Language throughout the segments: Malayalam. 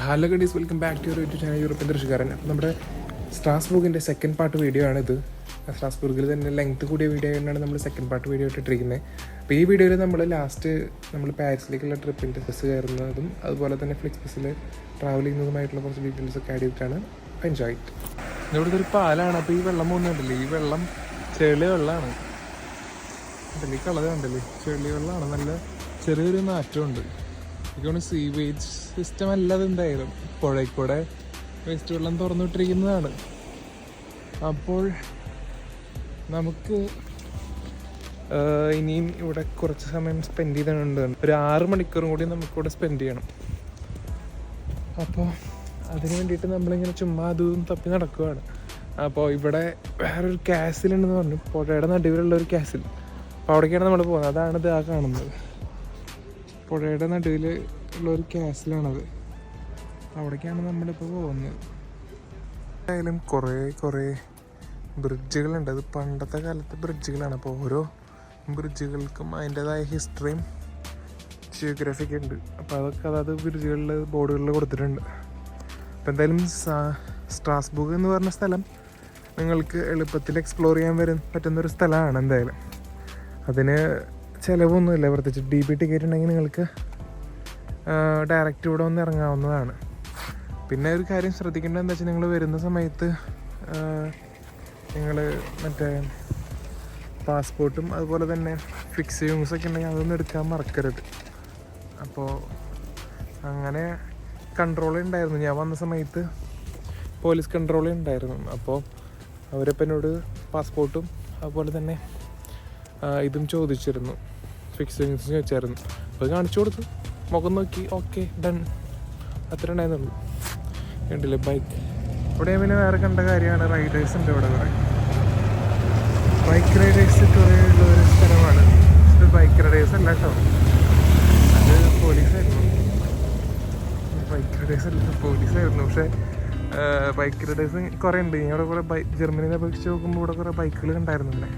ഹലോ ഗഡീസ്, welcome back to YouTube channel European ദൃശ്യക്കാരൻ. അപ്പോൾ നമ്മുടെ സ്ട്രാസ്ബൂർഗിൻ്റെ സെക്കൻഡ് പാർട്ട് വീഡിയോ ആണിത്. സ്ട്രാസ്ബൂർഗിൽ തന്നെ ലെങ്ത് കൂടിയ വീഡിയോ ആയിട്ടാണ് നമ്മൾ സെക്കൻഡ് പാർട്ട് വീഡിയോ ഇട്ടിരിക്കുന്നത്. അപ്പോൾ ഈ വീഡിയോയിൽ നമ്മൾ പാരീസിലേക്കുള്ള ട്രിപ്പിൻ്റെ ബസ് കയറുന്നതും അതുപോലെ തന്നെ ഫ്ലിക്സ് ബസ്സിൽ ട്രാവൽ ചെയ്യുന്നതുമായിട്ടുള്ള കുറച്ച് ഡീറ്റെയിൽസ് ഒക്കെ ആഡ് ചെയ്തിട്ടാണ് എൻജോയ്. ഇവിടുത്തെ ഒരു പാലാണ്. അപ്പോൾ ഈ വെള്ളം പോകുന്നുണ്ടല്ലേ, ഈ വെള്ളം ചെളി വെള്ളമാണ്. ഈ കളർ കണ്ടല്ലേ, ചെളി വെള്ളമാണ്. നല്ല ചെറിയൊരു നാറ്റമുണ്ട്. എനിക്കാണ് സീവേജ് സിസ്റ്റം അല്ലാതെ എന്തായാലും പുഴയ്ക്കൂടെ വേസ്റ്റ് വെള്ളം തുറന്നുവിട്ടിരിക്കുന്നതാണ്. അപ്പോൾ നമുക്ക് ഇനിയും ഇവിടെ കുറച്ച് സമയം സ്പെൻഡ് ചെയ്തിട്ടുണ്ട്. ഒരു 6 മണിക്കൂറും കൂടി നമുക്കിവിടെ സ്പെൻഡ് ചെയ്യണം. അപ്പോൾ അതിന് വേണ്ടിയിട്ട് നമ്മളിങ്ങനെ ചുമ്മാ അതും തപ്പി നടക്കുകയാണ്. അപ്പോൾ ഇവിടെ വേറൊരു കാസിലുണ്ടെന്ന് പറഞ്ഞു, പുഴയുടെ നടുവിലുള്ള ഒരു കാസിൽ. അപ്പോൾ അവിടേക്കാണ് നമ്മൾ പോകുന്നത്. അതാണിത് ആ കാണുന്നത്. പുഴയുടെ നടുവിൽ ഉള്ളൊരു കാസിലാണത്. അവിടേക്കാണ് നമ്മളിപ്പോൾ പോകുന്നത്. എന്തായാലും കുറേ ബ്രിഡ്ജുകളുണ്ട്. അത് പണ്ടത്തെ കാലത്തെ ബ്രിഡ്ജുകളാണ്. അപ്പോൾ ഓരോ ബ്രിഡ്ജുകൾക്കും അതിൻ്റെതായ ഹിസ്റ്ററിയും ജിയോഗ്രഫിയൊക്കെ ഉണ്ട്. അപ്പോൾ അതൊക്കെ അതായത് ബ്രിഡ്ജുകളിൽ ബോർഡുകളിൽ കൊടുത്തിട്ടുണ്ട്. അപ്പോൾ എന്തായാലും സ്ട്രാസ്ബൂർഗ് എന്ന് പറഞ്ഞ സ്ഥലം നിങ്ങൾക്ക് എളുപ്പത്തിൽ എക്സ്പ്ലോർ ചെയ്യാൻ പറ്റുന്നൊരു സ്ഥലമാണ്. എന്തായാലും അതിന് ചിലവൊന്നുമില്ല. പ്രത്യേകിച്ച് DP ടിക്കറ്റ് ഉണ്ടെങ്കിൽ നിങ്ങൾക്ക് ഡയറക്റ്റ് ഇവിടെ വന്ന് ഇറങ്ങാവുന്നതാണ്. പിന്നെ ഒരു കാര്യം ശ്രദ്ധിക്കേണ്ടത് എന്താ വെച്ചാൽ, നിങ്ങൾ വരുന്ന സമയത്ത് നിങ്ങൾ മറ്റേ പാസ്പോർട്ടും അതുപോലെ തന്നെ ഫിക്സ് യൂങ്സൊക്കെ ഉണ്ടെങ്കിൽ അതൊന്നും എടുക്കാൻ മറക്കരുത്. അപ്പോൾ അങ്ങനെ കൺട്രോൾ ഉണ്ടായിരുന്നു. ഞാൻ വന്ന സമയത്ത് പോലീസ് കൺട്രോൾ ഉണ്ടായിരുന്നു. അപ്പോൾ അവരിപ്പോൾ എന്നോട് പാസ്പോർട്ടും അതുപോലെ തന്നെ ഇതും ചോദിച്ചിരുന്നു, ഫിക്സ് യൂങ്സും ചോദിച്ചായിരുന്നു. അപ്പോൾ കാണിച്ചു കൊടുത്തു, മുഖം നോക്കി, ഓക്കെ ഡൺ, അത്ര ഉണ്ടായിരുന്നുള്ളൂ. കണ്ടില്ലേ ബൈക്ക്. ഇവിടെ പിന്നെ വേറെ കണ്ട കാര്യമാണ്, റൈഡേഴ്സ് ഉണ്ട് ഇവിടെ. കുറേ ബൈക്ക് റൈഡേഴ്സ് കുറേ ഉള്ളൊരു സ്ഥലമാണ്. ഇത് ബൈക്ക് റൈഡേഴ്സ് അല്ല കേട്ടോ, അത് പോലീസായിരുന്നു. ബൈക്ക് റൈഡേഴ്സ് അല്ല, പോലീസായിരുന്നു. പക്ഷേ ബൈക്ക് റൈഡേഴ്സ് കുറേ ഉണ്ട്. ഇവിടെ കുറേ ജർമ്മനിയെ അപേക്ഷിച്ച് നോക്കുമ്പോൾ ഇവിടെ കുറേ ബൈക്കുകൾ ഉണ്ടായിരുന്നില്ലേ.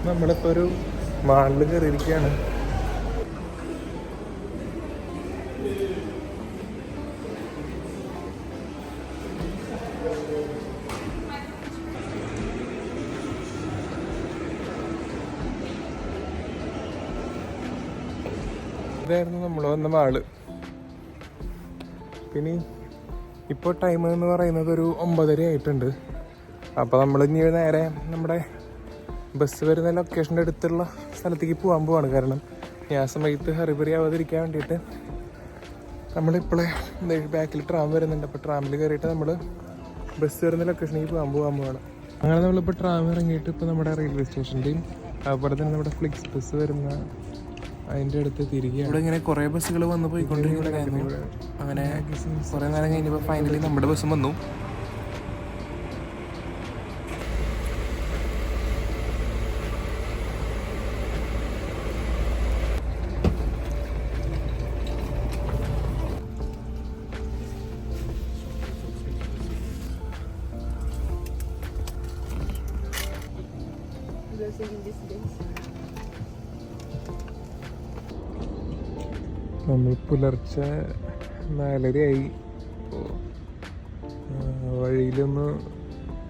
നമ്മളിപ്പോൾ ഒരു മാളിൽ കയറിയിരിക്കുകയാണ്. ഇതായിരുന്നു നമ്മൾ വന്ന മാള്. പിന്നെ ഇപ്പോൾ ടൈം എന്ന് പറയുന്നത് ഒരു 9:30 ആയിട്ടുണ്ട്. അപ്പോൾ നമ്മൾ ഇനി നേരെ നമ്മുടെ ബസ് വരുന്ന ലൊക്കേഷൻ്റെ അടുത്തുള്ള സ്ഥലത്തേക്ക് പോകാൻ. കാരണം ഞാൻ സമയത്ത് ഹറിബറി ആവാതിരിക്കാൻ വേണ്ടിയിട്ട് നമ്മളിപ്പോഴേ ബാക്കിൽ ട്രാം വരുന്നുണ്ട്. അപ്പോൾ ട്രാമിൽ കയറിയിട്ട് നമ്മൾ ബസ് വരുന്ന ലൊക്കേഷനിലേക്ക് പോകാൻ. അങ്ങനെ നമ്മളിപ്പോൾ ട്രാം ഇറങ്ങിയിട്ട് ഇപ്പോൾ നമ്മുടെ റെയിൽവേ സ്റ്റേഷൻ്റെയും അതുപോലെ തന്നെ നമ്മുടെ ഫ്ലിക്സ് ബസ് വരുന്ന അതിൻ്റെ അടുത്ത് തിരികെ. ഇവിടെ ഇങ്ങനെ കുറേ ബസ്സുകൾ വന്ന് പോയിക്കൊണ്ടിരിക്കുകയായിരുന്നു. അങ്ങനെ കുറേ നേരം കഴിഞ്ഞപ്പോൾ ഫൈനലി നമ്മുടെ ബസ്സും വന്നു. നമ്മൾ പുലർച്ചെ 4:30 ഇപ്പോൾ വഴിയിലൊന്ന്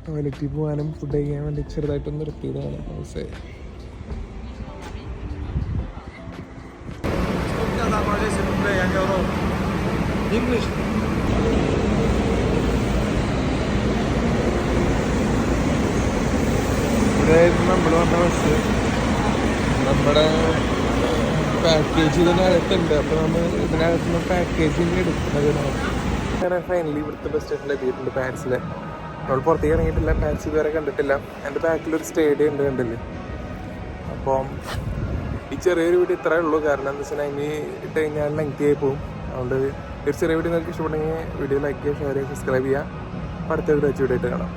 ടോയ്ലറ്റിൽ പോകാനും ഫുഡ് കഴിക്കാൻ വേണ്ടി ചെറുതായിട്ടൊന്ന് നിർത്തിയതാണ്. ഇവിടെയായിരുന്നു നമ്മൾ വന്ന ബസ്. നമ്മുടെ പാക്കേജ് ഇതിനകത്തുണ്ട്. അപ്പോൾ നമ്മൾ ഇതിനകത്തുനിന്ന് പാക്കേജിങ് എടുക്കുന്നതിനാണ്. അങ്ങനെ ഫൈനലി ഇവിടുത്തെ ബസ് സ്റ്റേഷനിൽ എത്തിയിട്ടുണ്ട്, പാരീസിൽ. നമ്മൾ പുറത്തേക്ക് ഇറങ്ങിയിട്ടില്ല, പാരീസ് ഇതുവരെ കണ്ടിട്ടില്ല. എൻ്റെ ബാക്കിലൊരു സ്റ്റേഡിയം ഉണ്ട്, കണ്ടില്ലേ. അപ്പം ഈ ചെറിയൊരു വീഡിയോ ഇത്രയേ ഉള്ളൂ. കാരണം എന്താ വെച്ചാൽ ഇനി ഇട്ട് കഴിഞ്ഞാൽ ലെങ്തി ആയി പോകും. അതുകൊണ്ട് ഒരു ചെറിയ വീഡിയോ നിങ്ങൾക്ക് ഇഷ്ടപ്പെട്ടെങ്കിൽ വീഡിയോ ലൈക്ക് ചെയ്യുക, ഷെയർ ചെയ്യുക, സബ്സ്ക്രൈബ് ചെയ്യുക. അടുത്ത വീഡിയോ കാണാം.